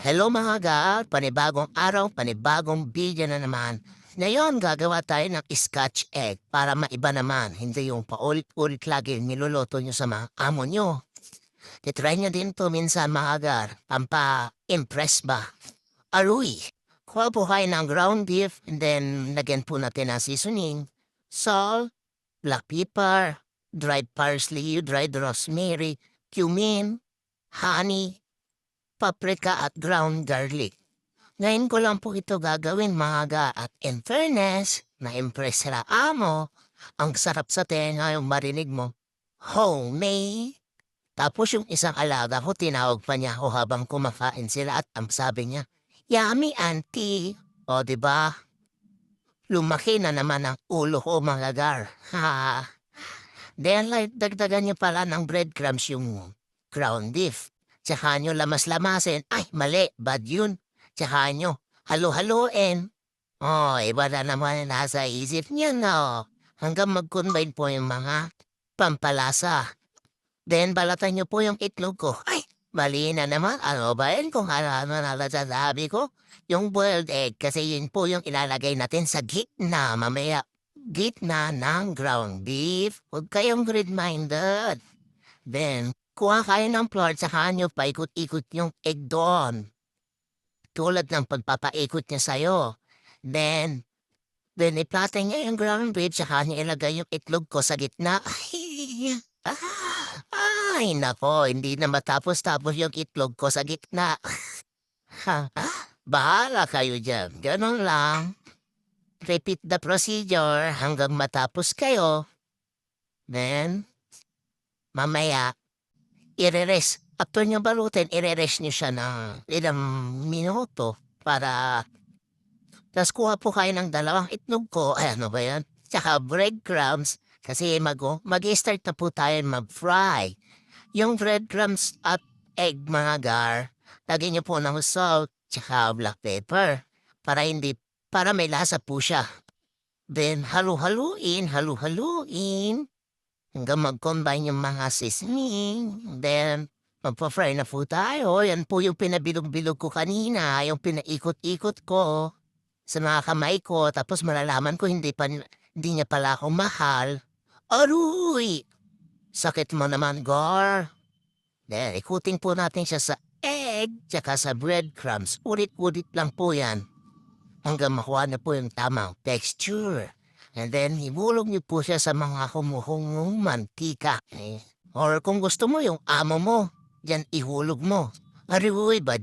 Hello mga panibagong araw, panibagong video na naman. Ngayon gagawa tayo ng scotch egg para maiba naman, hindi yung paulit-ulit lagi niluluto nyo sa mga amo nyo. Titry nyo din to minsan mga pampa-impress ba? Aruy! Kuha po kayo ng ground beef and then lagyan po natin ang seasoning, salt, black pepper, dried parsley, dried rosemary, cumin, honey, paprika at ground garlic. Ngayon ko lang po ito gagawin mga at in fairness, na-impress sila amo. Ang sarap sa tenga yung marinig mo. Homemade. Tapos yung isang alaga ko, tinawag pa niya ako habang kumakain sila at ang sabi niya, Yummy, auntie. O, di ba? Lumaki na naman ang ulo ko mga Ha. Then, like, dagdagan niyo pala ng breadcrumbs yung ground beef. Tsaka nyo lamas-lamasin. Ay, mali. Bad yun. Tsaka nyo halo-haloin. Oh, iba na naman nasa isip niya, no? Hanggang mag-combine po yung mga pampalasa. Then, balatan nyo po yung itlog ko. Ay, mali na naman. Ano ba yun kung ano na sasabi ko? Yung boiled egg kasi yun po yung ilalagay natin sa gitna mamaya. Gitna ng ground beef. Huwag kayong grid-minded. Then, kuha kayo ng flour tsaka nyo paikot-ikot yung egg doon. Tulad ng pagpapaikot niya sa'yo. Then iplata niya yung ground beef tsaka niya ilagay yung itlog ko sa gitna. Ay, nako, hindi na matapos-tapos yung itlog ko sa gitna. Bahala kayo dyan. Ganon lang. Repeat the procedure hanggang matapos kayo. Then, mamaya, ire-rest. After nyo balutin, ire-rest nyo siya ng ilang minuto para... Tapos kuha po kayo ng dalawang itlog ko. Ay, ano ba yan? Tsaka breadcrumbs. Kasi mag-start na po tayo mag-fry. Yung breadcrumbs at egg mga lagyan nyo po ng salt tsaka black pepper. Para may lasa po siya. Then, halu-haluin. Hanggang mag-combine yung mga seasoning. Then, magpa-fry na po tayo. Yan po yung pinabilog-bilog ko kanina. Yung pinaikot-ikot ko sa mga kamay ko. Tapos malalaman ko hindi niya pala ako mahal. Aruy! Sakit mo naman, Gar. Then, ikutin po natin siya sa egg tsaka sa breadcrumbs. Ulit-ulit lang po yan. Hanggang makuha na po yung tamang texture. And then, ibulog niyo po siya sa mga humuhungong mantika. Or kung gusto mo yung amo mo, yan ihulog mo. Ariwoy ba